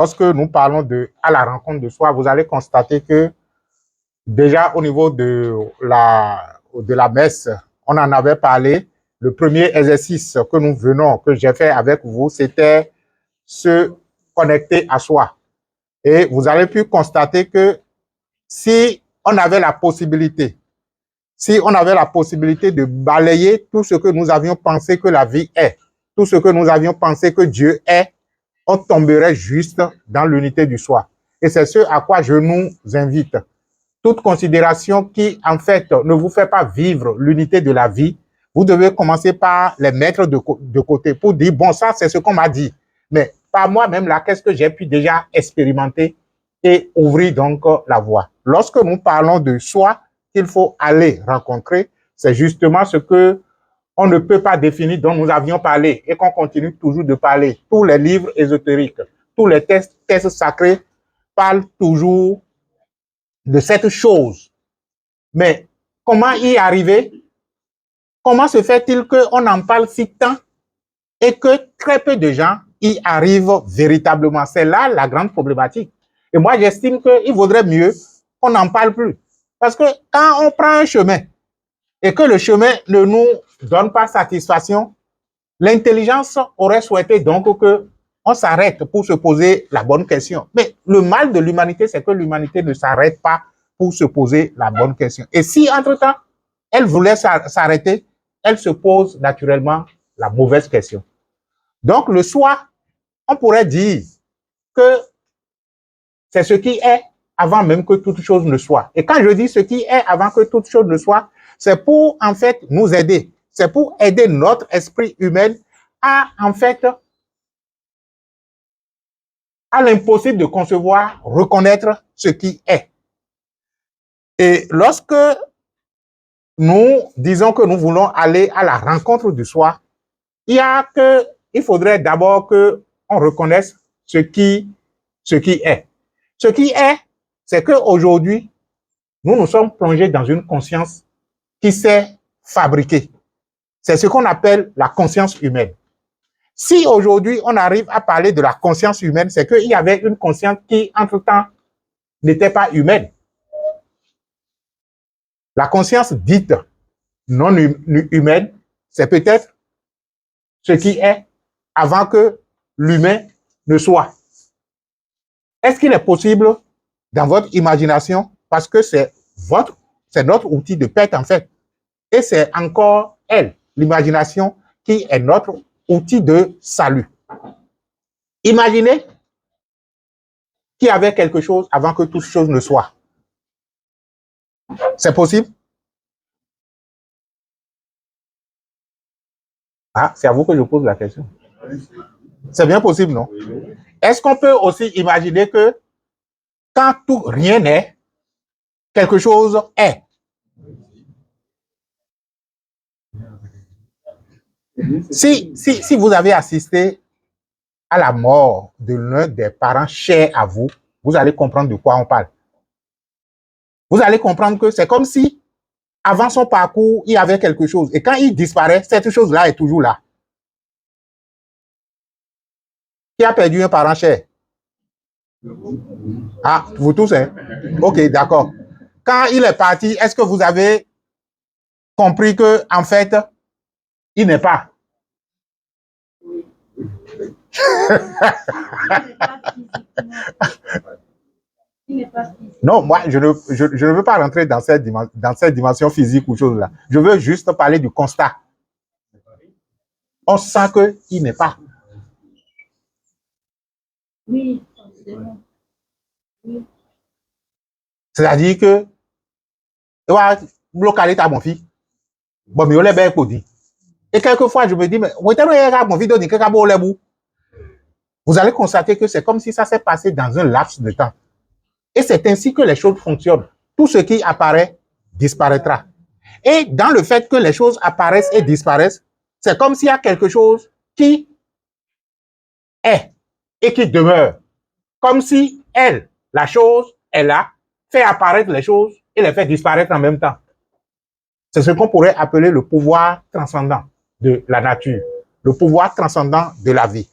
lorsque nous parlons de à la rencontre de soi, vous allez constater que déjà au niveau de la messe, on en avait parlé. Le premier exercice que j'ai fait avec vous, c'était se connecter à soi. Et vous avez pu constater que si on avait la possibilité de balayer tout ce que nous avions pensé que la vie est, tout ce que nous avions pensé que Dieu est, on tomberait juste dans l'unité du soi. Et c'est ce à quoi je nous invite. Toute considération qui, en fait, ne vous fait pas vivre l'unité de la vie, vous devez commencer par les mettre de côté pour dire, bon, ça, c'est ce qu'on m'a dit. Mais par moi-même, là, qu'est-ce que j'ai pu déjà expérimenter et ouvrir donc la voie. Lorsque nous parlons de soi qu'il faut aller rencontrer, c'est justement ce que on ne peut pas définir, dont nous avions parlé et qu'on continue toujours de parler. Tous les livres ésotériques, tous les textes sacrés parlent toujours de cette chose. Mais comment y arriver? Comment se fait-il qu'on en parle si tant et que très peu de gens y arrivent véritablement? C'est là la grande problématique. Et moi, j'estime qu'il vaudrait mieux qu'on n'en parle plus. Parce que quand on prend un chemin et que le chemin ne nous donne pas satisfaction, l'intelligence aurait souhaité donc qu'on s'arrête pour se poser la bonne question. Mais le mal de l'humanité, c'est que l'humanité ne s'arrête pas pour se poser la bonne question. Et si, entre-temps, elle voulait s'arrêter, elle se pose naturellement la mauvaise question. Donc, le soi, on pourrait dire que c'est ce qui est avant même que toute chose ne soit. Et quand je dis ce qui est avant que toute chose ne soit, c'est pour, en fait, nous aider. C'est pour aider notre esprit humain à, en fait, à l'impossible de concevoir, reconnaître ce qui est. Et lorsque nous disons que nous voulons aller à la rencontre du soi, il faudrait d'abord qu'on reconnaisse ce qui est. Ce qui est, c'est qu'aujourd'hui, nous nous sommes plongés dans une conscience qui s'est fabriquée. C'est ce qu'on appelle la conscience humaine. Si aujourd'hui, on arrive à parler de la conscience humaine, c'est qu'il y avait une conscience qui, entre-temps, n'était pas humaine. La conscience dite non humaine, c'est peut-être ce qui est avant que l'humain ne soit. Est-ce qu'il est possible, dans votre imagination, parce que c'est notre outil de perte, en fait, et c'est encore elle, l'imagination, qui est notre outil de salut. Imaginez qu'il y avait quelque chose avant que toute chose ne soit. C'est possible? Ah, c'est à vous que je pose la question. C'est bien possible, non? Est-ce qu'on peut aussi imaginer que quand rien n'est, quelque chose est? Si vous avez assisté à la mort de l'un des parents chers à vous, vous allez comprendre de quoi on parle. Vous allez comprendre que c'est comme si, avant son parcours, il y avait quelque chose. Et quand il disparaît, cette chose-là est toujours là. Qui a perdu un parent cher? Ah, vous tous, hein? Ok, d'accord. Quand il est parti, est-ce que vous avez compris que, en fait, il n'est pas? Non, moi, je ne veux pas rentrer dans cette dimension physique ou chose là. Je veux juste parler du constat. On sent qu'il n'est pas. Oui, oui. C'est-à-dire que, localité à mon fils. Bon, mais on l'a bien dit. Et quelquefois, je me dis, mais vous allez constater que c'est comme si ça s'est passé dans un laps de temps. Et c'est ainsi que les choses fonctionnent. Tout ce qui apparaît disparaîtra. Et dans le fait que les choses apparaissent et disparaissent, c'est comme s'il y a quelque chose qui est et qui demeure. Comme si elle, la chose, est là, fait apparaître les choses et les fait disparaître en même temps. C'est ce qu'on pourrait appeler le pouvoir transcendant de la nature, le pouvoir transcendant de la vie.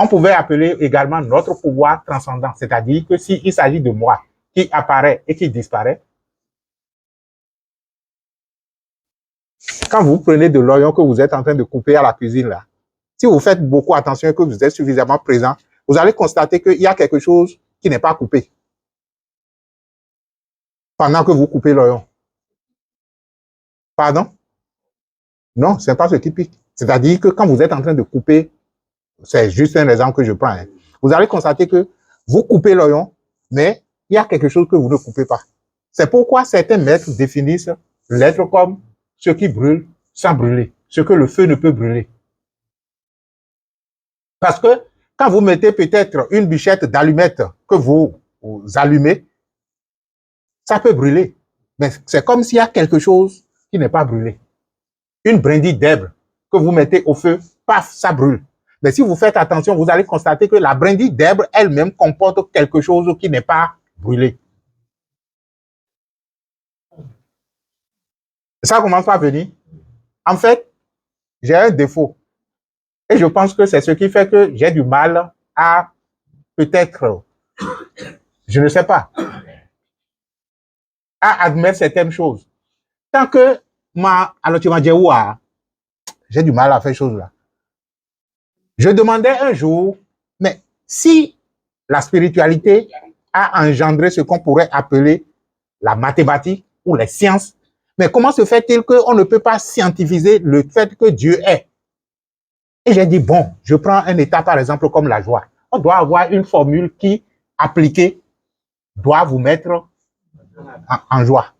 On pouvait appeler également notre pouvoir transcendant, c'est-à-dire que s'il s'agit de moi qui apparaît et qui disparaît, quand vous prenez de l'oignon que vous êtes en train de couper à la cuisine, là, si vous faites beaucoup attention et que vous êtes suffisamment présent, vous allez constater qu'il y a quelque chose qui n'est pas coupé pendant que vous coupez l'oignon. Pardon? Non, ce n'est pas ce qui pique. C'est-à-dire que quand vous êtes en train de couper, c'est juste un exemple que je prends, hein, vous allez constater que vous coupez l'oignon, mais il y a quelque chose que vous ne coupez pas. C'est pourquoi certains maîtres définissent l'être comme ce qui brûle sans brûler, ce que le feu ne peut brûler. Parce que quand vous mettez peut-être une bichette d'allumettes que vous allumez, ça peut brûler. Mais c'est comme s'il y a quelque chose qui n'est pas brûlé. Une brindille d'herbe que vous mettez au feu, paf, ça brûle. Mais si vous faites attention, vous allez constater que la brindille d'herbe elle-même comporte quelque chose qui n'est pas brûlé. Ça commence par venir. En fait, j'ai un défaut. Et je pense que c'est ce qui fait que j'ai du mal à peut-être, je ne sais pas, à admettre certaines choses. Tant que alors tu m'as dit, ouah, j'ai du mal à faire ces choses-là. Je demandais un jour, mais si la spiritualité a engendré ce qu'on pourrait appeler la mathématique ou les sciences, mais comment se fait-il qu'on ne peut pas scientifiser le fait que Dieu est? Et j'ai dit, bon, je prends un état par exemple comme la joie. On doit avoir une formule qui, appliquée, doit vous mettre en joie.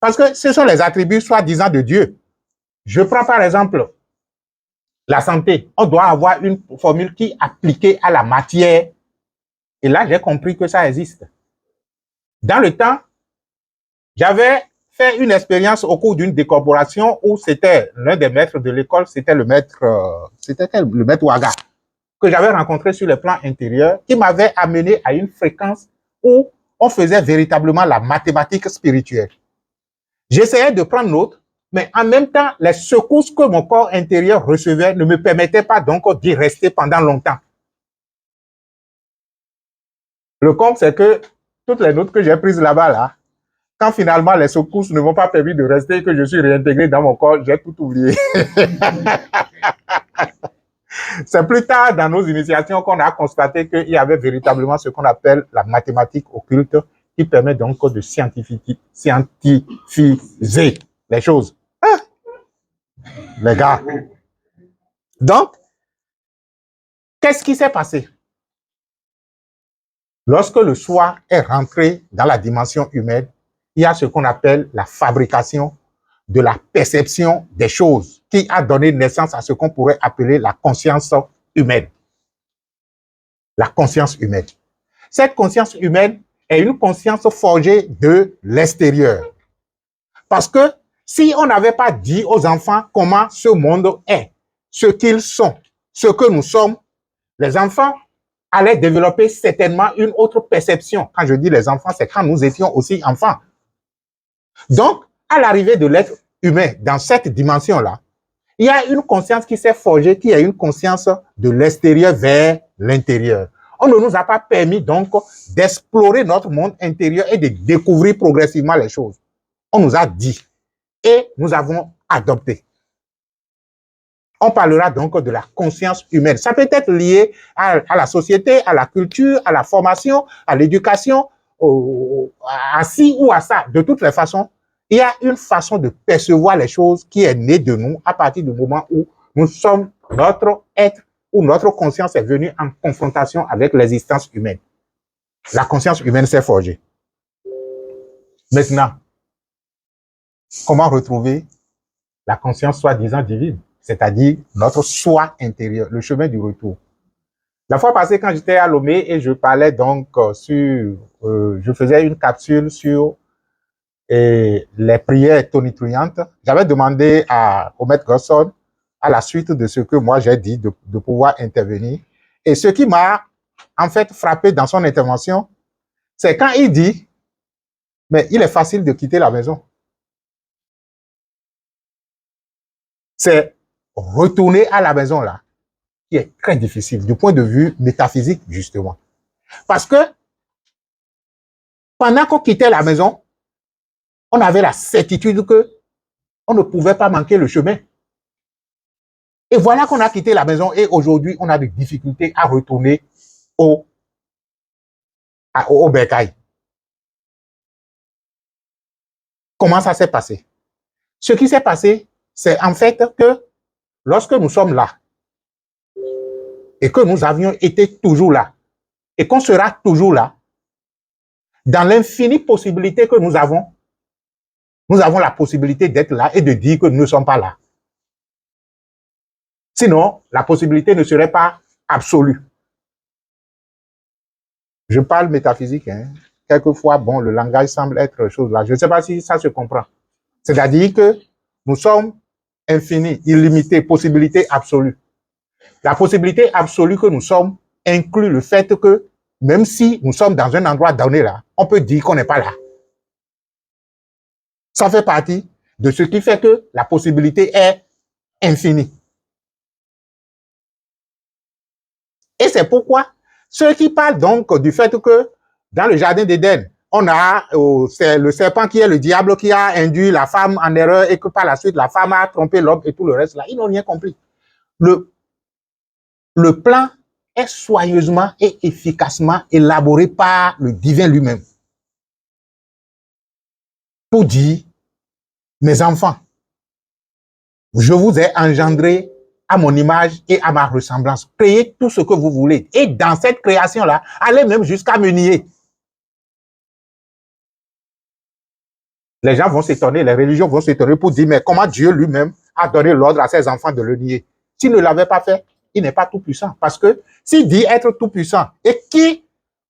Parce que ce sont les attributs soi-disant de Dieu. Je prends par exemple la santé. On doit avoir une formule qui, appliquée à la matière. Et là, j'ai compris que ça existe. Dans le temps, j'avais fait une expérience au cours d'une décorporation où c'était l'un des maîtres de l'école, c'était le maître Ouaga, que j'avais rencontré sur le plan intérieur, qui m'avait amené à une fréquence où on faisait véritablement la mathématique spirituelle. J'essayais de prendre note, mais en même temps, les secousses que mon corps intérieur recevait ne me permettaient pas donc d'y rester pendant longtemps. Le compte, c'est que toutes les notes que j'ai prises là-bas, là, quand finalement les secousses ne m'ont pas permis de rester et que je suis réintégré dans mon corps, j'ai tout oublié. C'est plus tard dans nos initiations qu'on a constaté qu'il y avait véritablement ce qu'on appelle la mathématique occulte qui permet donc de scientifiser les choses. Hein? Les gars. Donc, qu'est-ce qui s'est passé? Lorsque le soi est rentré dans la dimension humaine, il y a ce qu'on appelle la fabrication de la perception des choses qui a donné naissance à ce qu'on pourrait appeler la conscience humaine. La conscience humaine. Cette conscience humaine est une conscience forgée de l'extérieur. Parce que si on n'avait pas dit aux enfants comment ce monde est, ce qu'ils sont, ce que nous sommes, les enfants allaient développer certainement une autre perception. Quand je dis les enfants, c'est quand nous étions aussi enfants. Donc, à l'arrivée de l'être humain dans cette dimension-là, il y a une conscience qui s'est forgée, qui est une conscience de l'extérieur vers l'intérieur. On ne nous a pas permis donc d'explorer notre monde intérieur et de découvrir progressivement les choses. On nous a dit et nous avons adopté. On parlera donc de la conscience humaine. Ça peut être lié à la société, à la culture, à la formation, à l'éducation, à ci ou à ça. De toutes les façons, il y a une façon de percevoir les choses qui est née de nous à partir du moment où nous sommes, notre être, où notre conscience est venue en confrontation avec l'existence humaine. La conscience humaine s'est forgée. Maintenant, comment retrouver la conscience soi-disant divine, c'est-à-dire notre soi intérieur, le chemin du retour. La fois passée, quand j'étais à Lomé et je parlais donc je faisais une capsule sur les prières tonitruantes, j'avais demandé au maître Gosson, à la suite de ce que moi j'ai dit, de pouvoir intervenir. Et ce qui m'a en fait frappé dans son intervention, c'est quand il dit, mais il est facile de quitter la maison. C'est retourner à la maison là. qui est très difficile du point de vue métaphysique, justement. Parce que pendant qu'on quittait la maison, on avait la certitude que on ne pouvait pas manquer le chemin. Et voilà qu'on a quitté la maison et aujourd'hui, on a des difficultés à retourner au bercail. Comment ça s'est passé? Ce qui s'est passé, c'est en fait que lorsque nous sommes là et que nous avions été toujours là et qu'on sera toujours là, dans l'infinie possibilité que nous avons la possibilité d'être là et de dire que nous ne sommes pas là. Sinon, la possibilité ne serait pas absolue. Je parle métaphysique, hein. Quelquefois, bon, le langage semble être chose là. Je ne sais pas si ça se comprend. C'est-à-dire que nous sommes infinis, illimités, possibilité absolue. La possibilité absolue que nous sommes inclut le fait que même si nous sommes dans un endroit donné là, on peut dire qu'on n'est pas là. Ça fait partie de ce qui fait que la possibilité est infinie. Et c'est pourquoi ceux qui parlent donc du fait que dans le jardin d'Éden, on a c'est le serpent qui est le diable qui a induit la femme en erreur et que par la suite la femme a trompé l'homme et tout le reste là, ils n'ont rien compris. Le plan est soigneusement et efficacement élaboré par le divin lui-même pour dire, mes enfants, je vous ai engendré à mon image et à ma ressemblance. Créez tout ce que vous voulez. Et dans cette création-là, allez même jusqu'à me nier. Les gens vont s'étonner, les religions vont s'étonner pour dire, mais comment Dieu lui-même a donné l'ordre à ses enfants de le nier? S'il ne l'avait pas fait, il n'est pas tout puissant. Parce que s'il dit être tout puissant et qui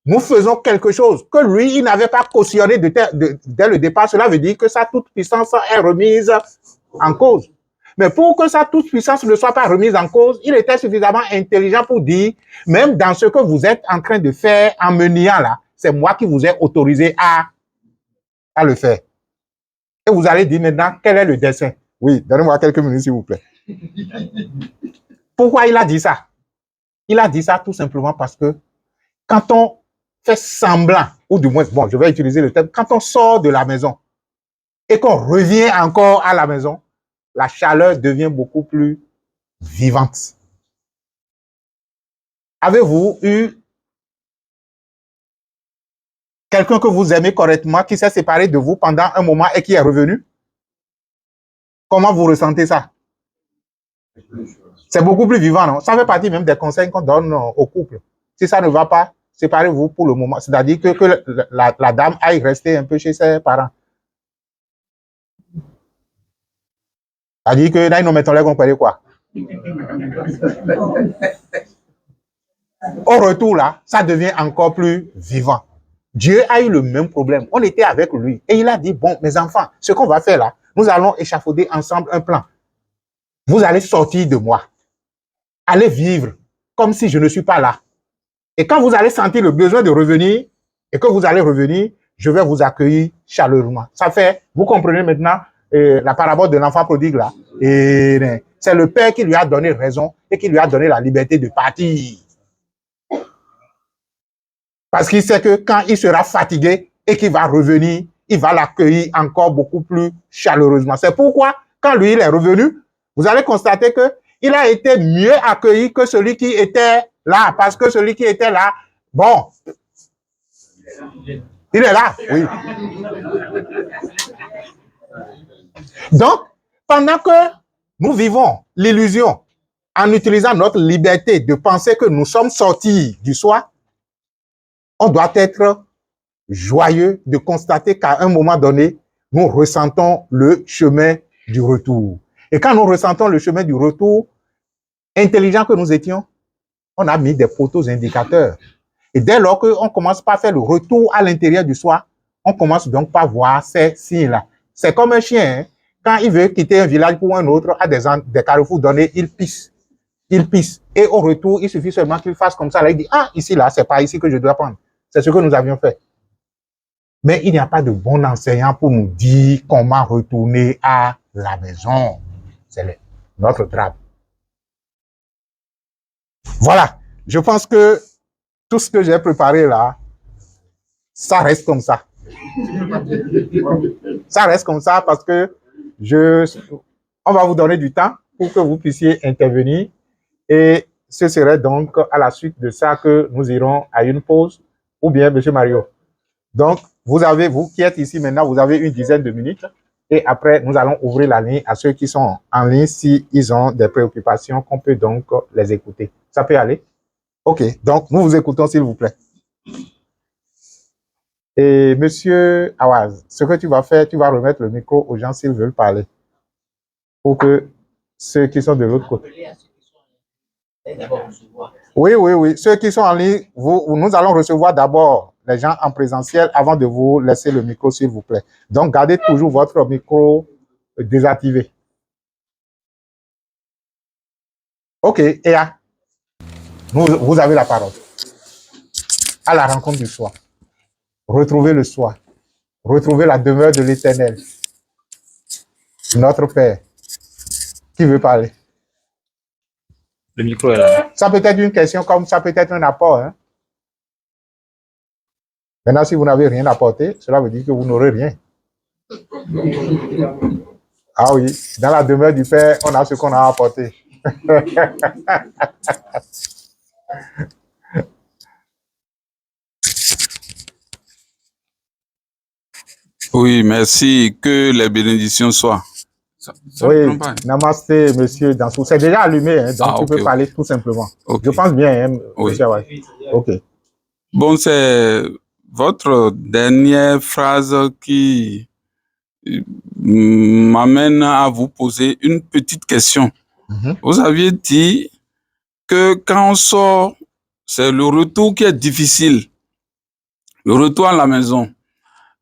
nous faisons quelque chose que lui, il n'avait pas cautionné dès le départ, cela veut dire que sa toute puissance est remise en cause. Mais pour que sa toute puissance ne soit pas remise en cause, il était suffisamment intelligent pour dire, même dans ce que vous êtes en train de faire en me niant là, c'est moi qui vous ai autorisé à le faire. Et vous allez dire maintenant, quel est le dessein? Oui, donnez-moi quelques minutes s'il vous plaît. Pourquoi il a dit ça? Il a dit ça tout simplement parce que quand on fait semblant, ou du moins, bon, je vais utiliser le terme, quand on sort de la maison et qu'on revient encore à la maison, la chaleur devient beaucoup plus vivante. Avez-vous eu quelqu'un que vous aimez correctement qui s'est séparé de vous pendant un moment et qui est revenu? Comment vous ressentez ça? C'est beaucoup plus vivant, non? Ça fait partie même des conseils qu'on donne au couple. Si ça ne va pas, séparez-vous pour le moment. C'est-à-dire que la dame aille rester un peu chez ses parents. C'est-à-dire que là, ils nous mettons les comparer quoi? Au retour, là, ça devient encore plus vivant. Dieu a eu le même problème. On était avec lui et il a dit, bon, mes enfants, ce qu'on va faire là, nous allons échafauder ensemble un plan. Vous allez sortir de moi. Allez vivre comme si je ne suis pas là. Et quand vous allez sentir le besoin de revenir et que vous allez revenir, je vais vous accueillir chaleureusement. Ça fait, vous comprenez maintenant la parabole de l'enfant prodigue là. Et c'est le père qui lui a donné raison et qui lui a donné la liberté de partir. Parce qu'il sait que quand il sera fatigué et qu'il va revenir, il va l'accueillir encore beaucoup plus chaleureusement. C'est pourquoi, quand lui, il est revenu, vous allez constater qu'il a été mieux accueilli que celui qui était là. Parce que celui qui était là, bon, il est là, oui. Donc, pendant que nous vivons l'illusion en utilisant notre liberté de penser que nous sommes sortis du soi, on doit être joyeux de constater qu'à un moment donné, nous ressentons le chemin du retour. Et quand nous ressentons le chemin du retour, intelligents que nous étions, on a mis des poteaux indicateurs. Et dès lors qu'on commence par faire le retour à l'intérieur du soi, on commence donc par voir ces signes-là. C'est comme un chien, hein? Quand il veut quitter un village pour un autre, à des carrefours donnés, il pisse. Il pisse. Et au retour, il suffit seulement qu'il fasse comme ça. Là, il dit, ah, ici, là, c'est pas ici que je dois prendre. C'est ce que nous avions fait. Mais il n'y a pas de bon enseignant pour nous dire comment retourner à la maison. C'est notre drame. Voilà. Je pense que tout ce que j'ai préparé là, ça reste comme ça. Ça reste comme ça parce que on va vous donner du temps pour que vous puissiez intervenir. Et ce serait donc à la suite de ça que nous irons à une pause. Ou bien, M. Mario. Donc, vous qui êtes ici maintenant, vous avez une dizaine de minutes. Et après, nous allons ouvrir la ligne à ceux qui sont en ligne s'ils ont des préoccupations qu'on peut donc les écouter. Ça peut aller? OK. Donc, nous vous écoutons, s'il vous plaît. Et Monsieur Awaz, ce que tu vas faire, tu vas remettre le micro aux gens s'ils veulent parler. Pour que ceux qui sont de l'autre côté. Oui. Ceux qui sont en ligne, nous allons recevoir d'abord les gens en présentiel avant de vous laisser le micro, s'il vous plaît. Donc, gardez toujours votre micro désactivé. OK, Ea, vous avez la parole. À la rencontre du soi. Retrouvez le soi. Retrouvez la demeure de l'Éternel. Notre Père. Qui veut parler? Le micro est là. Ça peut être une question comme ça peut être un apport. Hein? Maintenant, si vous n'avez rien apporté, cela veut dire que vous n'aurez rien. Ah oui, dans la demeure du Père, on a ce qu'on a apporté. Oui, merci. Que les bénédictions soient. Oui, namasté, monsieur Dansou. C'est déjà allumé, hein, donc tu peux parler tout simplement. Je pense bien, hein, monsieur. OK. Bon, c'est votre dernière phrase qui m'amène à vous poser une petite question. Vous aviez dit que quand on sort, c'est le retour qui est difficile. Le retour à la maison.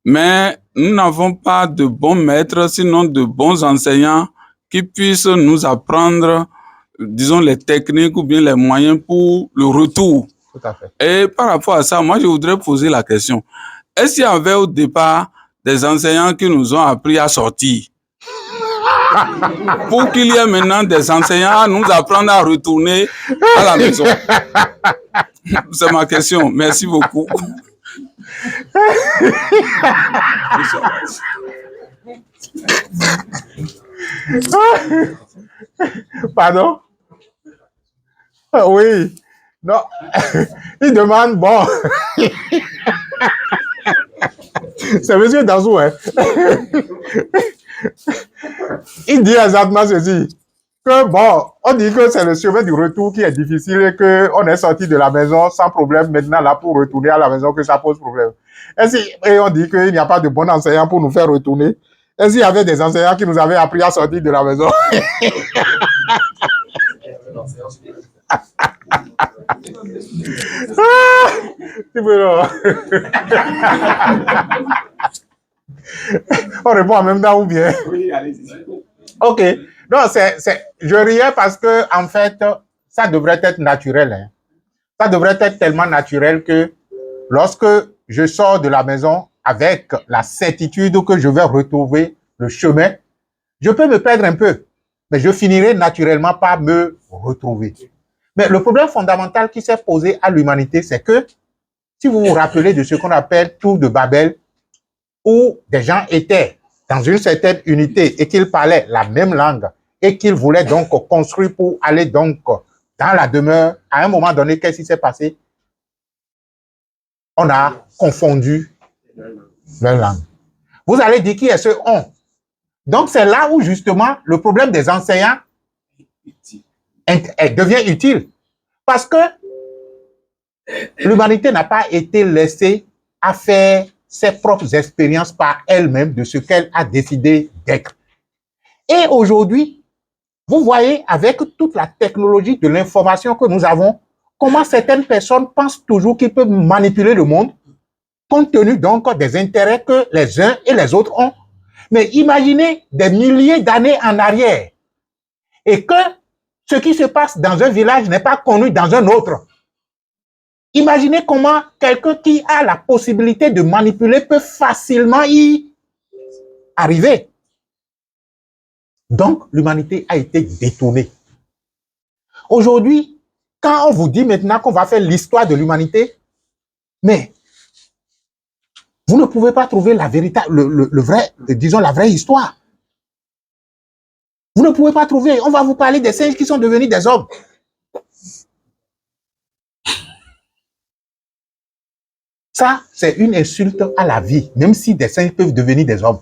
Mais nous n'avons pas de bons maîtres, sinon de bons enseignants qui puissent nous apprendre, disons, les techniques ou bien les moyens pour le retour. Tout à fait. Et par rapport à ça, moi, je voudrais poser la question. Est-ce qu'il y avait au départ des enseignants qui nous ont appris à sortir? Pour qu'il y ait maintenant des enseignants à nous apprendre à retourner à la maison. C'est ma question. Merci beaucoup. Pardon? Oui. Non. Il demande, bon. C'est monsieur Dazou, hein? Il dit exactement ceci. Que bon, on dit que c'est le chemin du retour qui est difficile et qu'on est sorti de la maison sans problème maintenant là pour retourner à la maison que ça pose problème. Et on dit qu'il n'y a pas de bon enseignant pour nous faire retourner. Est-ce qu'il y avait des enseignants qui nous avaient appris à sortir de la maison? On répond en même temps ou bien? Oui, allez-y. OK. Non, je riais parce que, en fait, ça devrait être naturel. Hein. Ça devrait être tellement naturel que lorsque je sors de la maison avec la certitude que je vais retrouver le chemin, je peux me perdre un peu, mais je finirai naturellement par me retrouver. Mais le problème fondamental qui s'est posé à l'humanité, c'est que, si vous vous rappelez de ce qu'on appelle Tour de Babel, où des gens étaient dans une certaine unité et qu'ils parlaient la même langue et qu'ils voulaient donc construire pour aller donc dans la demeure, à un moment donné, qu'est-ce qui s'est passé? On a confondu leur langue. Vous allez dire qui est ce on? Donc c'est là où justement le problème des enseignants devient utile. Parce que l'humanité n'a pas été laissée à faire ses propres expériences par elle-même de ce qu'elle a décidé d'être. Et aujourd'hui, vous voyez avec toute la technologie de l'information que nous avons, comment certaines personnes pensent toujours qu'ils peuvent manipuler le monde, compte tenu donc des intérêts que les uns et les autres ont. Mais imaginez des milliers d'années en arrière et que ce qui se passe dans un village n'est pas connu dans un autre. Imaginez comment quelqu'un qui a la possibilité de manipuler peut facilement y arriver. Donc, l'humanité a été détournée. Aujourd'hui, quand on vous dit maintenant qu'on va faire l'histoire de l'humanité, mais vous ne pouvez pas trouver la véritable, disons la vraie histoire. Vous ne pouvez pas trouver. On va vous parler des singes qui sont devenus des hommes. Ça, c'est une insulte à la vie, même si des singes peuvent devenir des hommes.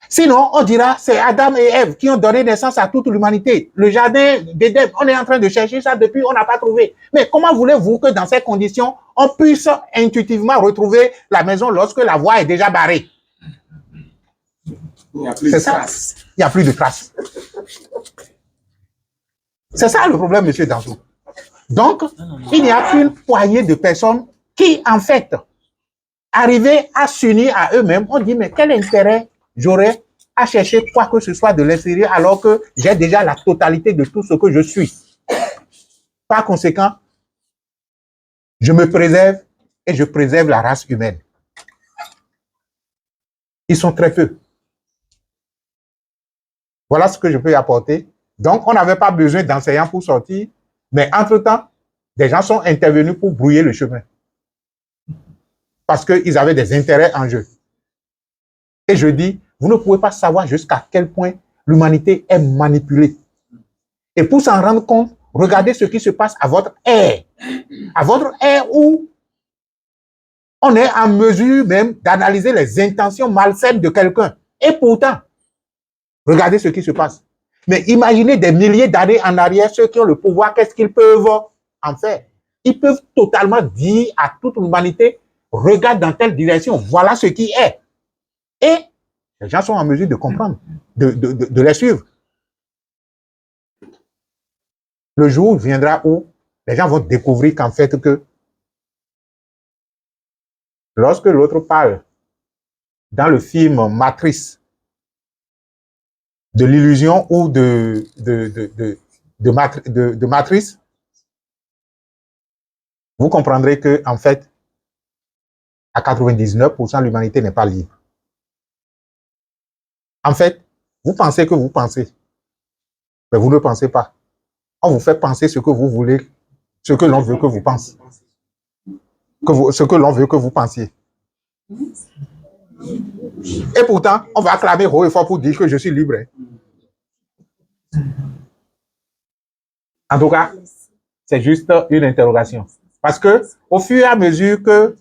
Sinon, on dira, c'est Adam et Ève qui ont donné naissance à toute l'humanité. Le jardin d'Éden, on est en train de chercher ça depuis, on n'a pas trouvé. Mais comment voulez-vous que dans ces conditions, on puisse intuitivement retrouver la maison lorsque la voie est déjà barrée? C'est ça. Il n'y a plus de traces. C'est ça le problème, monsieur Dantou. Donc, il n'y a qu'une poignée de personnes qui, en fait, arrivaient à s'unir à eux-mêmes. On dit, mais quel intérêt j'aurais à chercher quoi que ce soit de l'extérieur alors que j'ai déjà la totalité de tout ce que je suis. Par conséquent, je me préserve et je préserve la race humaine. Ils sont très peu. Voilà ce que je peux apporter. Donc, on n'avait pas besoin d'enseignants pour sortir, mais entre-temps, des gens sont intervenus pour brouiller le chemin. Parce qu'ils avaient des intérêts en jeu. Et je dis, vous ne pouvez pas savoir jusqu'à quel point l'humanité est manipulée. Et pour s'en rendre compte, regardez ce qui se passe à votre ère. À votre ère où on est en mesure même d'analyser les intentions malsaines de quelqu'un. Et pourtant, regardez ce qui se passe. Mais imaginez des milliers d'années en arrière, ceux qui ont le pouvoir, qu'est-ce qu'ils peuvent en faire? Ils peuvent totalement dire à toute l'humanité, regarde dans telle direction, voilà ce qui est. Et les gens sont en mesure de comprendre, de les suivre. Le jour viendra où les gens vont découvrir qu'en fait que lorsque l'autre parle dans le film Matrice de l'illusion ou de Matrice, vous comprendrez que en fait, à 99%, l'humanité n'est pas libre. En fait, vous pensez que vous pensez, mais vous ne pensez pas. On vous fait penser ce que vous voulez, ce que l'on veut que vous pensiez. Ce que l'on veut que vous pensiez. Et pourtant, on va acclamer haut et fort pour dire que je suis libre. En tout cas, c'est juste une interrogation. Parce que, au fur et à mesure que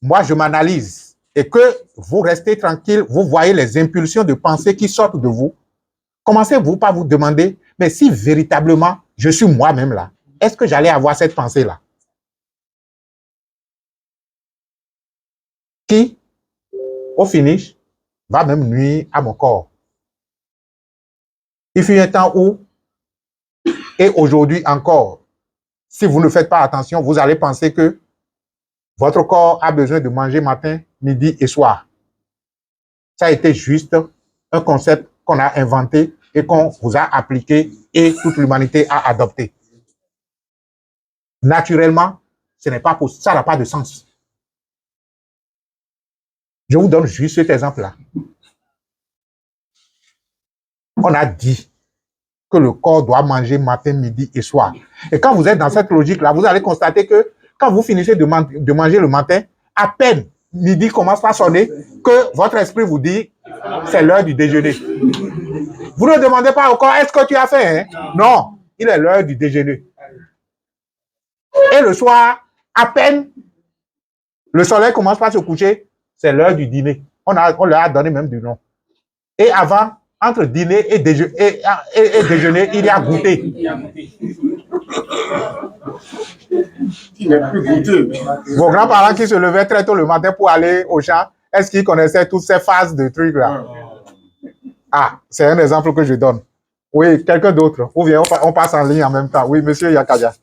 moi je m'analyse et que vous restez tranquille, vous voyez les impulsions de pensée qui sortent de vous, commencez-vous par vous demander, mais si véritablement je suis moi-même là, est-ce que j'allais avoir cette pensée-là? Qui, au finish, va même nuire à mon corps. Il fut un temps où, et aujourd'hui encore, si vous ne faites pas attention, vous allez penser que votre corps a besoin de manger matin, midi et soir. Ça a été juste un concept qu'on a inventé et qu'on vous a appliqué et toute l'humanité a adopté. Naturellement, ce n'est pas possible, ça n'a pas de sens. Je vous donne juste cet exemple-là. On a dit que le corps doit manger matin, midi et soir. Et quand vous êtes dans cette logique-là, vous allez constater que quand vous finissez de manger le matin, à peine midi commence à sonner, que votre esprit vous dit c'est l'heure du déjeuner. Vous ne demandez pas au corps, est-ce que tu as faim? Non, il est l'heure du déjeuner. Et le soir, à peine le soleil commence à se coucher, c'est l'heure du dîner. On leur a donné même du nom. Et avant, entre dîner et déjeuner, il y a goûter. Vos grands-parents qui se levaient très tôt le matin pour aller au champ, est-ce qu'ils connaissaient toutes ces phases de trucs là? Ah, c'est un exemple que je donne. Oui, quelqu'un d'autre. Ou bien on passe en ligne en même temps. Oui, monsieur Yakadia.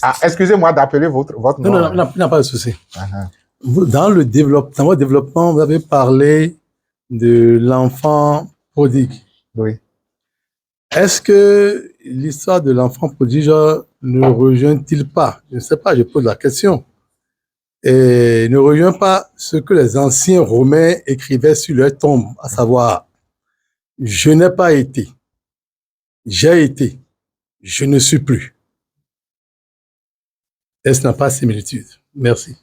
Ah, excusez-moi d'appeler votre nom. Non, pas de souci. Dans votre développement, vous avez parlé de l'enfant prodigue. Oui. Est-ce que l'histoire de l'enfant prodige ne rejoint-il pas, je ne sais pas, je pose la question, et ne rejoint pas ce que les anciens Romains écrivaient sur leur tombe, à savoir, je n'ai pas été, j'ai été, je ne suis plus. Est-ce n'a pas similitude? Merci.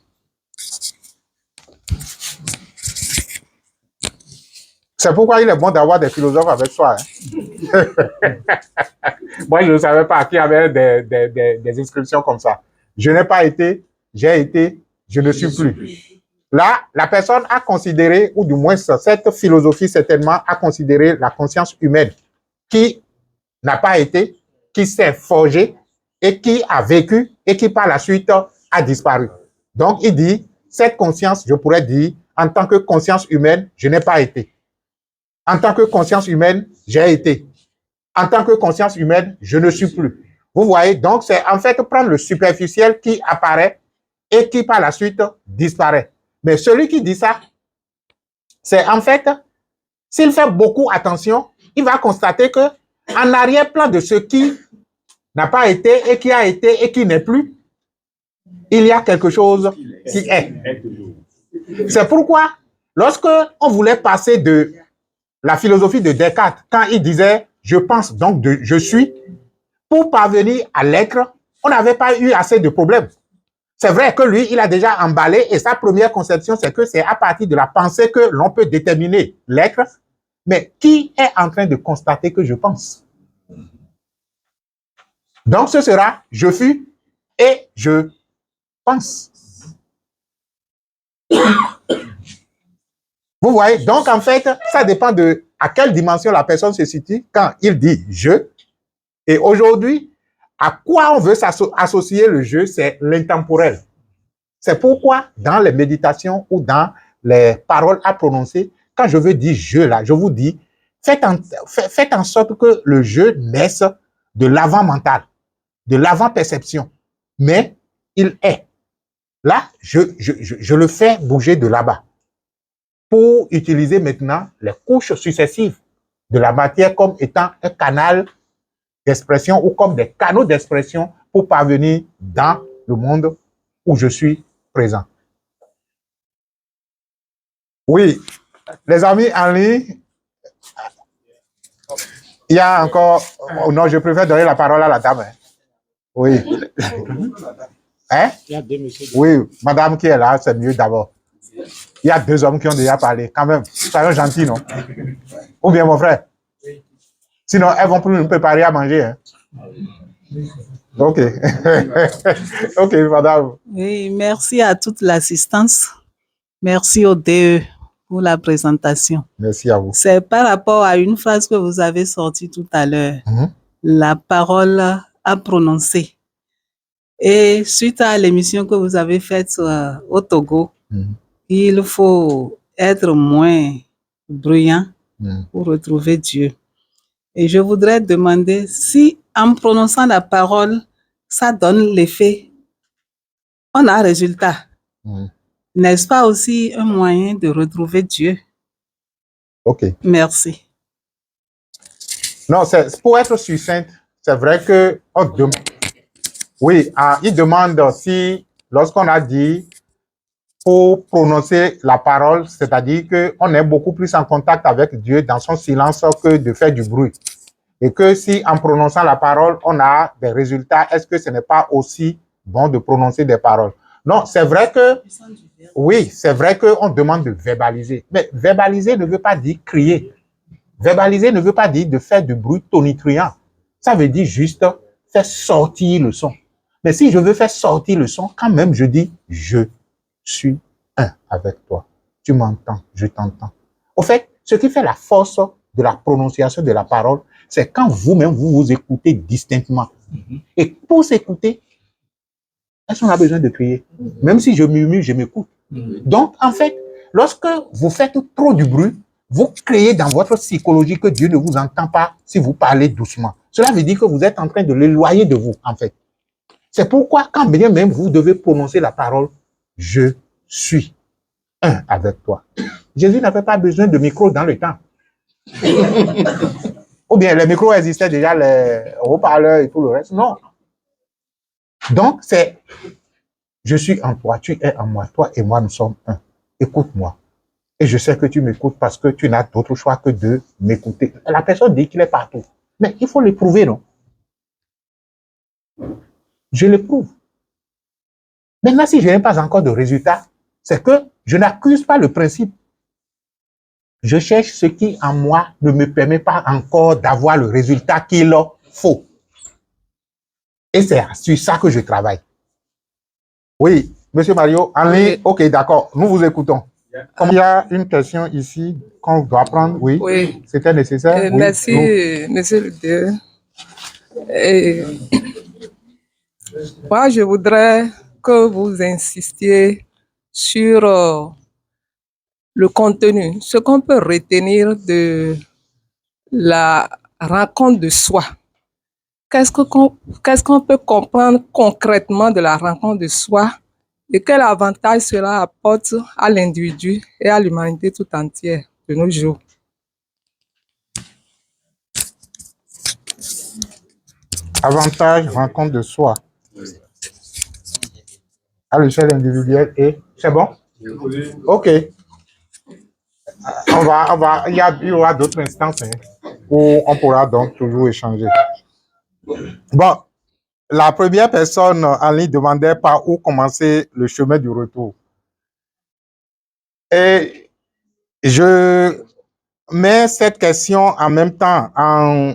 C'est pourquoi il est bon d'avoir des philosophes avec soi. Hein. Moi, je ne savais pas qu'il y avait des inscriptions comme ça. Je n'ai pas été, j'ai été, je ne suis plus. Là, la personne a considéré, ou du moins cette philosophie certainement a considéré la conscience humaine qui n'a pas été, qui s'est forgée et qui a vécu et qui par la suite a disparu. Donc, il dit, cette conscience, je pourrais dire, en tant que conscience humaine, je n'ai pas été. En tant que conscience humaine, j'ai été. En tant que conscience humaine, je ne suis plus. Vous voyez, donc c'est en fait prendre le superficiel qui apparaît et qui par la suite disparaît. Mais celui qui dit ça, c'est en fait, s'il fait beaucoup attention, il va constater que en arrière-plan de ce qui n'a pas été et qui a été et qui n'est plus, il y a quelque chose qui est. C'est pourquoi, lorsque on voulait passer de la philosophie de Descartes, quand il disait « je pense donc je suis », pour parvenir à l'être, on n'avait pas eu assez de problèmes. C'est vrai que lui, il a déjà emballé et sa première conception, c'est que c'est à partir de la pensée que l'on peut déterminer l'être. Mais qui est en train de constater que je pense? Donc, ce sera « je fus » et « je pense ». Vous voyez, donc en fait, ça dépend de à quelle dimension la personne se situe quand il dit « je ». Et aujourd'hui, à quoi on veut associer le je, c'est l'intemporel. C'est pourquoi dans les méditations ou dans les paroles à prononcer, quand je veux dire « je » là, je vous dis, faites en sorte que le « je » naisse de l'avant-mental, de l'avant-perception. Mais il est. Là, je le fais bouger de là-bas pour utiliser maintenant les couches successives de la matière comme étant un canal d'expression ou comme des canaux d'expression pour parvenir dans le monde où je suis présent. Oui, les amis en ligne, il y a encore... Oh non, je préfère donner la parole à la dame. Hein. Oui. Hein? Oui, madame qui est là, c'est mieux d'abord. Il y a 2 hommes qui ont déjà parlé, quand même. Soyons gentils, non? Ou bien, mon frère? Sinon, elles vont plus nous préparer à manger. Hein? OK. OK, madame. Oui, merci à toute l'assistance. Merci au DE pour la présentation. Merci à vous. C'est par rapport à une phrase que vous avez sortie tout à l'heure. La parole à prononcer. Et suite à l'émission que vous avez faite au Togo, il faut être moins bruyant pour retrouver Dieu. Et je voudrais demander si en prononçant la parole, ça donne l'effet, on a un résultat. N'est-ce pas aussi un moyen de retrouver Dieu? OK. Merci. Non, pour être succinct, c'est vrai que oui, il demande si, lorsqu'on a dit pour prononcer la parole, c'est-à-dire qu'on est beaucoup plus en contact avec Dieu dans son silence que de faire du bruit. Et que si en prononçant la parole, on a des résultats, est-ce que ce n'est pas aussi bon de prononcer des paroles? Non, c'est vrai que, oui, c'est vrai qu'on demande de verbaliser. Mais verbaliser ne veut pas dire crier. Verbaliser ne veut pas dire de faire du bruit tonitruant. Ça veut dire juste faire sortir le son. Mais si je veux faire sortir le son, quand même, je dis « je suis un avec toi ». Tu m'entends, je t'entends. Au fait, ce qui fait la force de la prononciation de la parole, c'est quand vous-même, vous vous écoutez distinctement. Et pour s'écouter, est-ce qu'on a besoin de crier? Même si je murmure, je m'écoute. Donc, en fait, lorsque vous faites trop du bruit, vous créez dans votre psychologie que Dieu ne vous entend pas si vous parlez doucement. Cela veut dire que vous êtes en train de l'éloigner de vous, en fait. C'est pourquoi, quand bien même vous devez prononcer la parole, je suis un avec toi. Jésus n'avait pas besoin de micro dans le temps. Ou bien les micros existaient déjà, les haut-parleurs et tout le reste. Non. Donc, c'est je suis en toi, tu es en moi, toi et moi, nous sommes un. Écoute-moi. Et je sais que tu m'écoutes parce que tu n'as d'autre choix que de m'écouter. La personne dit qu'il est partout. Mais il faut l'éprouver, non? je l'éprouve. Maintenant, si je n'ai pas encore de résultat, c'est que je n'accuse pas le principe. Je cherche ce qui, en moi, ne me permet pas encore d'avoir le résultat qu'il faut. Et c'est sur ça que je travaille. Oui, Monsieur Mario, allez, ok, d'accord, nous vous écoutons. Comme il y a une question ici qu'on doit prendre, oui, Oui. c'était nécessaire. Oui, Merci, Monsieur le Dieu. Et moi, je voudrais que vous insistiez sur le contenu, ce qu'on peut retenir de la rencontre de soi. Qu'est-ce qu'on peut comprendre concrètement de la rencontre de soi et quel avantage cela apporte à l'individu et à l'humanité tout entière de nos jours? Avantage, rencontre de soi. À l'échelle individuelle et c'est bon? Ok. Il y aura d'autres instances où on pourra donc toujours échanger. Bon, la première personne en ligne demandait par où commencer le chemin du retour. Et je mets cette question en même temps en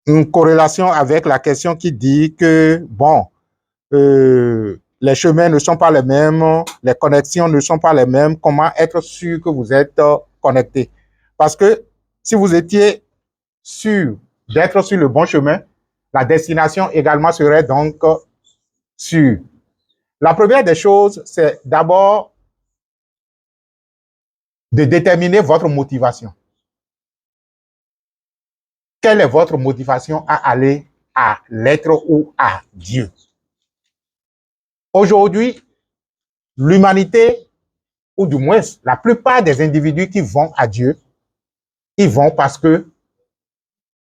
une corrélation avec la question qui dit que, bon, les chemins ne sont pas les mêmes, les connexions ne sont pas les mêmes. Comment être sûr que vous êtes connecté? Parce que si vous étiez sûr d'être sur le bon chemin, la destination également serait donc sûre. La première des choses, c'est d'abord de déterminer votre motivation. Quelle est votre motivation à aller à l'être ou à Dieu? Aujourd'hui, l'humanité, ou du moins la plupart des individus qui vont à Dieu, ils vont parce que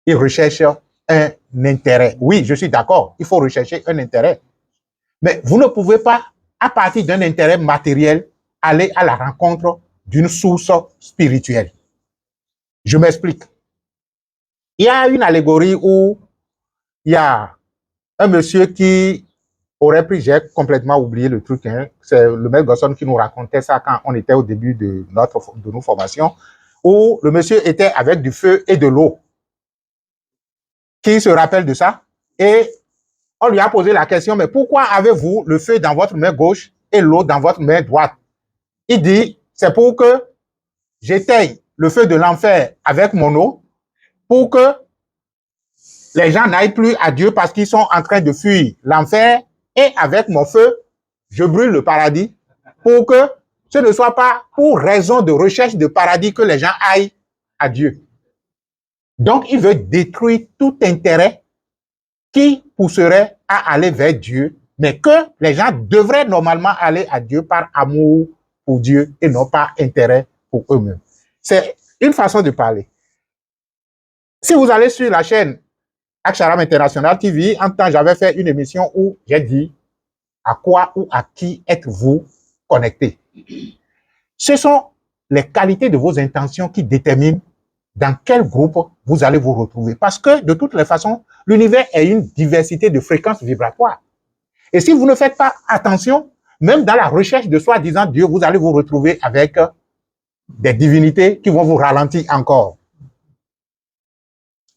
ils recherchent un intérêt. Oui, je suis d'accord, il faut rechercher un intérêt. Mais vous ne pouvez pas, à partir d'un intérêt matériel, aller à la rencontre d'une source spirituelle. Je m'explique. Il y a une allégorie où il y a un monsieur qui aurait pris, j'ai complètement oublié le truc, hein. C'est le maître Gosson qui nous racontait ça quand on était au début de nos formations, où le monsieur était avec du feu et de l'eau. Qui se rappelle de ça? Et on lui a posé la question, mais pourquoi avez-vous le feu dans votre main gauche et l'eau dans votre main droite? Il dit, c'est pour que j'éteigne le feu de l'enfer avec mon eau, pour que les gens n'aillent plus à Dieu parce qu'ils sont en train de fuir l'enfer, et avec mon feu, je brûle le paradis, pour que ce ne soit pas pour raison de recherche de paradis que les gens aillent à Dieu. Donc, il veut détruire tout intérêt qui pousserait à aller vers Dieu, mais que les gens devraient normalement aller à Dieu par amour pour Dieu et non par intérêt pour eux-mêmes. C'est une façon de parler. Si vous allez sur la chaîne Aksharam International TV, en temps, j'avais fait une émission où j'ai dit à quoi ou à qui êtes-vous connecté. Ce sont les qualités de vos intentions qui déterminent dans quel groupe vous allez vous retrouver. Parce que, de toutes les façons, l'univers est une diversité de fréquences vibratoires. Et si vous ne faites pas attention, même dans la recherche de soi-disant Dieu, vous allez vous retrouver avec des divinités qui vont vous ralentir encore.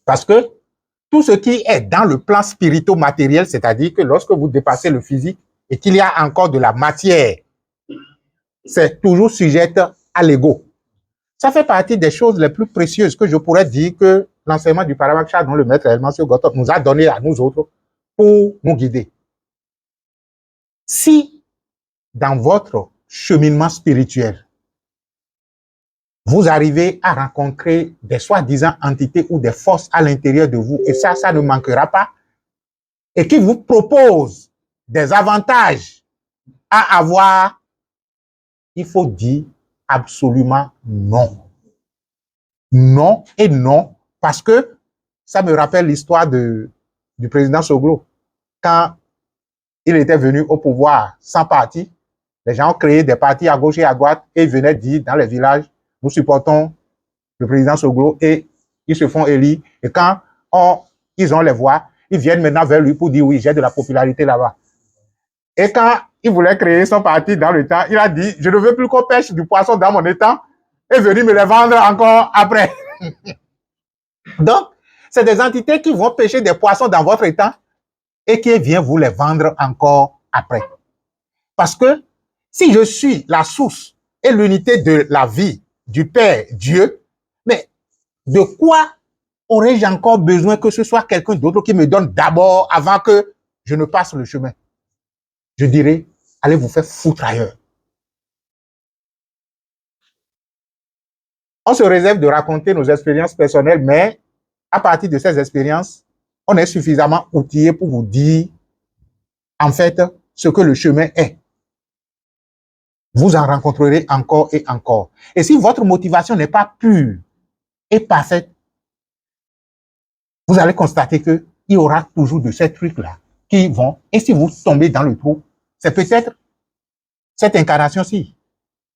Parce que tout ce qui est dans le plan spirito-matériel, c'est-à-dire que lorsque vous dépassez le physique et qu'il y a encore de la matière, c'est toujours sujet à l'ego. Ça fait partie des choses les plus précieuses que je pourrais dire que l'enseignement du Paramahansa, dont le maître Elmansio Gottop nous a donné à nous autres pour nous guider. Si dans votre cheminement spirituel, vous arrivez à rencontrer des soi-disant entités ou des forces à l'intérieur de vous, et ça ne manquera pas, et qui vous proposent des avantages à avoir, il faut dire absolument non. Non et non, parce que ça me rappelle l'histoire du président Soglo. Quand il était venu au pouvoir sans parti, les gens ont créé des partis à gauche et à droite et ils venaient dire dans les villages, nous supportons le président Soglo et ils se font élire. Et quand ils ont les voix, ils viennent maintenant vers lui pour dire oui, j'ai de la popularité là-bas. Et quand il voulait créer son parti dans le temps, il a dit, je ne veux plus qu'on pêche du poisson dans mon étang et venir me les vendre encore après. Donc, c'est des entités qui vont pêcher des poissons dans votre étang et qui viennent vous les vendre encore après. Parce que si je suis la source et l'unité de la vie du Père Dieu, mais de quoi aurais-je encore besoin que ce soit quelqu'un d'autre qui me donne d'abord avant que je ne passe le chemin? Je dirais, allez vous faire foutre ailleurs. On se réserve de raconter nos expériences personnelles, mais à partir de ces expériences, on est suffisamment outillé pour vous dire, en fait, ce que le chemin est. Vous en rencontrerez encore et encore. Et si votre motivation n'est pas pure et parfaite, vous allez constater qu'il y aura toujours de ces trucs-là qui vont, et si vous tombez dans le trou, c'est peut-être cette incarnation-ci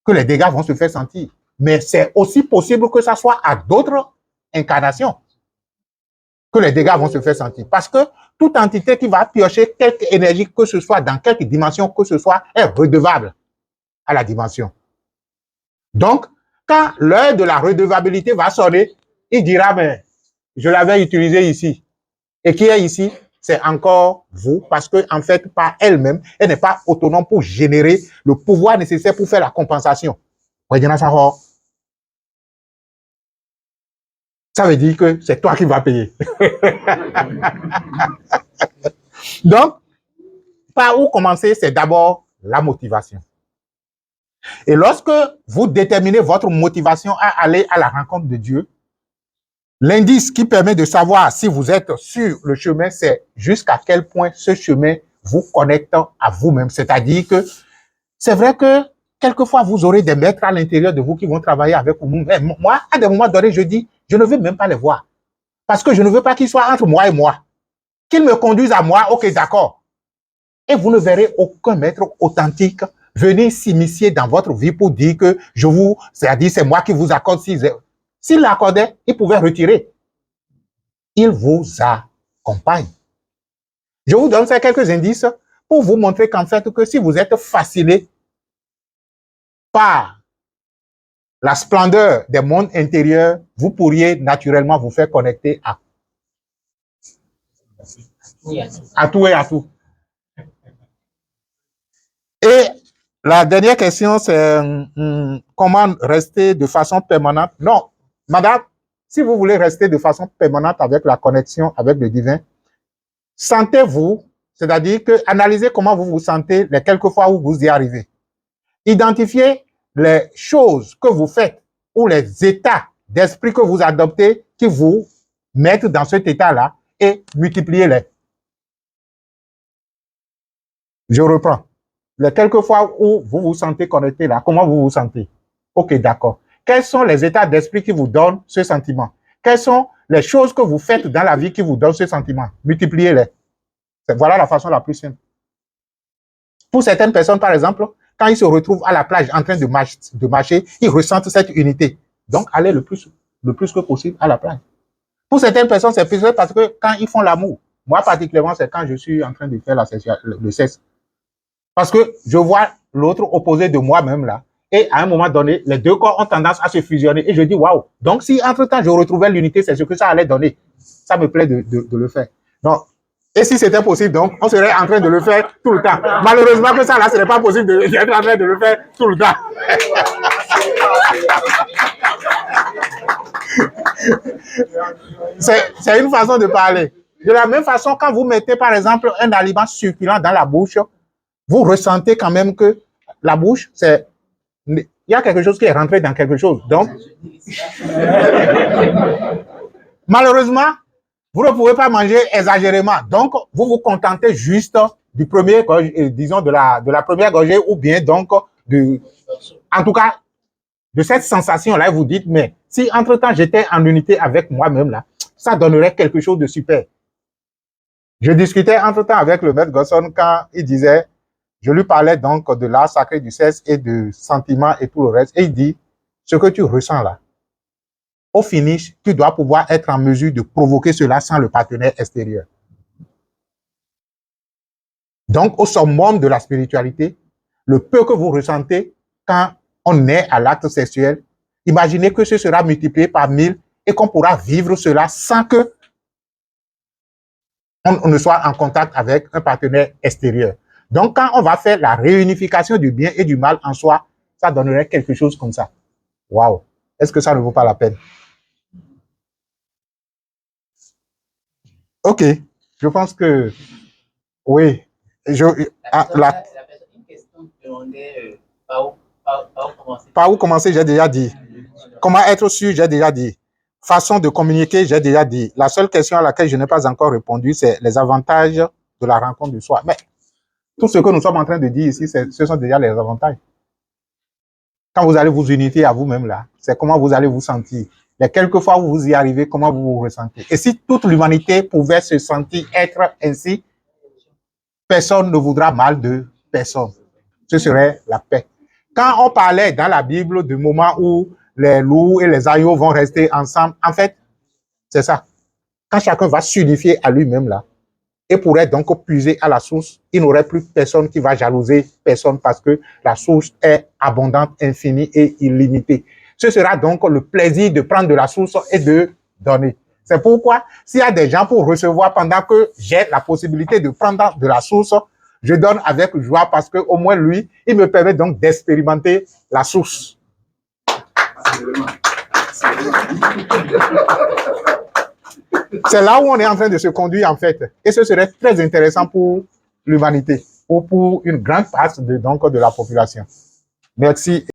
que les dégâts vont se faire sentir. Mais c'est aussi possible que ça soit à d'autres incarnations que les dégâts vont se faire sentir. Parce que toute entité qui va piocher quelque énergie que ce soit, dans quelque dimension que ce soit, est redevable à la dimension. Donc, quand l'heure de la redevabilité va sonner, il dira, mais je l'avais utilisé ici. Et qui est ici? C'est encore vous, parce que en fait, par elle-même, elle n'est pas autonome pour générer le pouvoir nécessaire pour faire la compensation. Ça veut dire que c'est toi qui vas payer. Donc, par où commencer, c'est d'abord la motivation. Et lorsque vous déterminez votre motivation à aller à la rencontre de Dieu, l'indice qui permet de savoir si vous êtes sur le chemin, c'est jusqu'à quel point ce chemin vous connecte à vous-même. C'est-à-dire que c'est vrai que quelquefois, vous aurez des maîtres à l'intérieur de vous qui vont travailler avec vous. Mais moi, à des moments donnés, je dis, je ne veux même pas les voir. Parce que je ne veux pas qu'ils soient entre moi et moi. Qu'ils me conduisent à moi, ok, d'accord. Et vous ne verrez aucun maître authentique venir s'initier dans votre vie pour dire que c'est-à-dire c'est moi qui vous accorde 6 heures. S'il l'accordait, il pouvait retirer. Il vous accompagne. Je vous donne ces quelques indices pour vous montrer qu'en fait, que si vous êtes fasciné par la splendeur des mondes intérieurs, vous pourriez naturellement vous faire connecter à tout et à tout. Et la dernière question, c'est comment rester de façon permanente? Non, madame, si vous voulez rester de façon permanente avec la connexion avec le divin, sentez-vous, c'est-à-dire que analysez comment vous vous sentez les quelques fois où vous y arrivez. Identifiez les choses que vous faites ou les états d'esprit que vous adoptez qui vous mettent dans cet état-là et multipliez-les. Je reprends. Les quelques fois où vous vous sentez connecté là, comment vous vous sentez? Ok, d'accord. Quels sont les états d'esprit qui vous donnent ce sentiment? Quelles sont les choses que vous faites dans la vie qui vous donnent ce sentiment? Multipliez-les. Voilà la façon la plus simple. Pour certaines personnes, par exemple, quand ils se retrouvent à la plage en train de marcher, ils ressentent cette unité. Donc, allez le plus que possible à la plage. Pour certaines personnes, c'est peut-être parce que quand ils font l'amour, moi particulièrement, c'est quand je suis en train de faire le sexe. Parce que je vois l'autre opposé de moi-même là, et à un moment donné, les deux corps ont tendance à se fusionner. Et je dis, waouh, donc si entre-temps je retrouvais l'unité, c'est ce que ça allait donner. Ça me plaît de le faire. Donc, et si c'était possible, donc, on serait en train de le faire tout le temps. Malheureusement que ça, là, ce n'est pas possible d'être en train de le faire tout le temps. C'est une façon de parler. De la même façon, quand vous mettez, par exemple, un aliment succulent dans la bouche, vous ressentez quand même que la bouche, il y a quelque chose qui est rentré dans quelque chose. Donc, malheureusement, vous ne pouvez pas manger exagérément. Donc, vous vous contentez juste du premier, disons, de la première gorgée ou bien donc, en tout cas, de cette sensation-là, vous dites, mais si entre-temps j'étais en unité avec moi-même, là, ça donnerait quelque chose de super. Je discutais entre-temps avec le maître Gosson quand il disait, je lui parlais donc de l'art sacré du sexe et de sentiments et tout le reste. Et il dit, ce que tu ressens là, au finish, tu dois pouvoir être en mesure de provoquer cela sans le partenaire extérieur. Donc, au summum de la spiritualité, le peu que vous ressentez quand on est à l'acte sexuel, imaginez que ce sera multiplié par 1000 et qu'on pourra vivre cela sans que on ne soit en contact avec un partenaire extérieur. Donc, quand on va faire la réunification du bien et du mal en soi, ça donnerait quelque chose comme ça. Waouh! Est-ce que ça ne vaut pas la peine? Ok, je pense que oui. Par où commencer, j'ai déjà dit. Comment être sûr, j'ai déjà dit. Façon de communiquer, j'ai déjà dit. La seule question à laquelle je n'ai pas encore répondu, c'est les avantages de la rencontre du soir. Mais tout ce que nous sommes en train de dire ici, ce sont déjà les avantages. Quand vous allez vous unifier à vous-même là, c'est comment vous allez vous sentir. Mais quelquefois, vous y arrivez, comment vous vous ressentez. Et si toute l'humanité pouvait se sentir être ainsi, personne ne voudra mal de personne. Ce serait la paix. Quand on parlait dans la Bible du moment où les loups et les agneaux vont rester ensemble, en fait, c'est ça. Quand chacun va s'unifier à lui-même là, et pourrait donc puiser à la source, il n'aurait plus personne qui va jalouser personne parce que la source est abondante, infinie et illimitée. Ce sera donc le plaisir de prendre de la source et de donner. C'est pourquoi, s'il y a des gens pour recevoir pendant que j'ai la possibilité de prendre de la source, je donne avec joie parce que au moins lui, il me permet donc d'expérimenter la source. C'est là où on est en train de se conduire en fait. Et ce serait très intéressant pour l'humanité ou pour une grande partie de la population. Merci.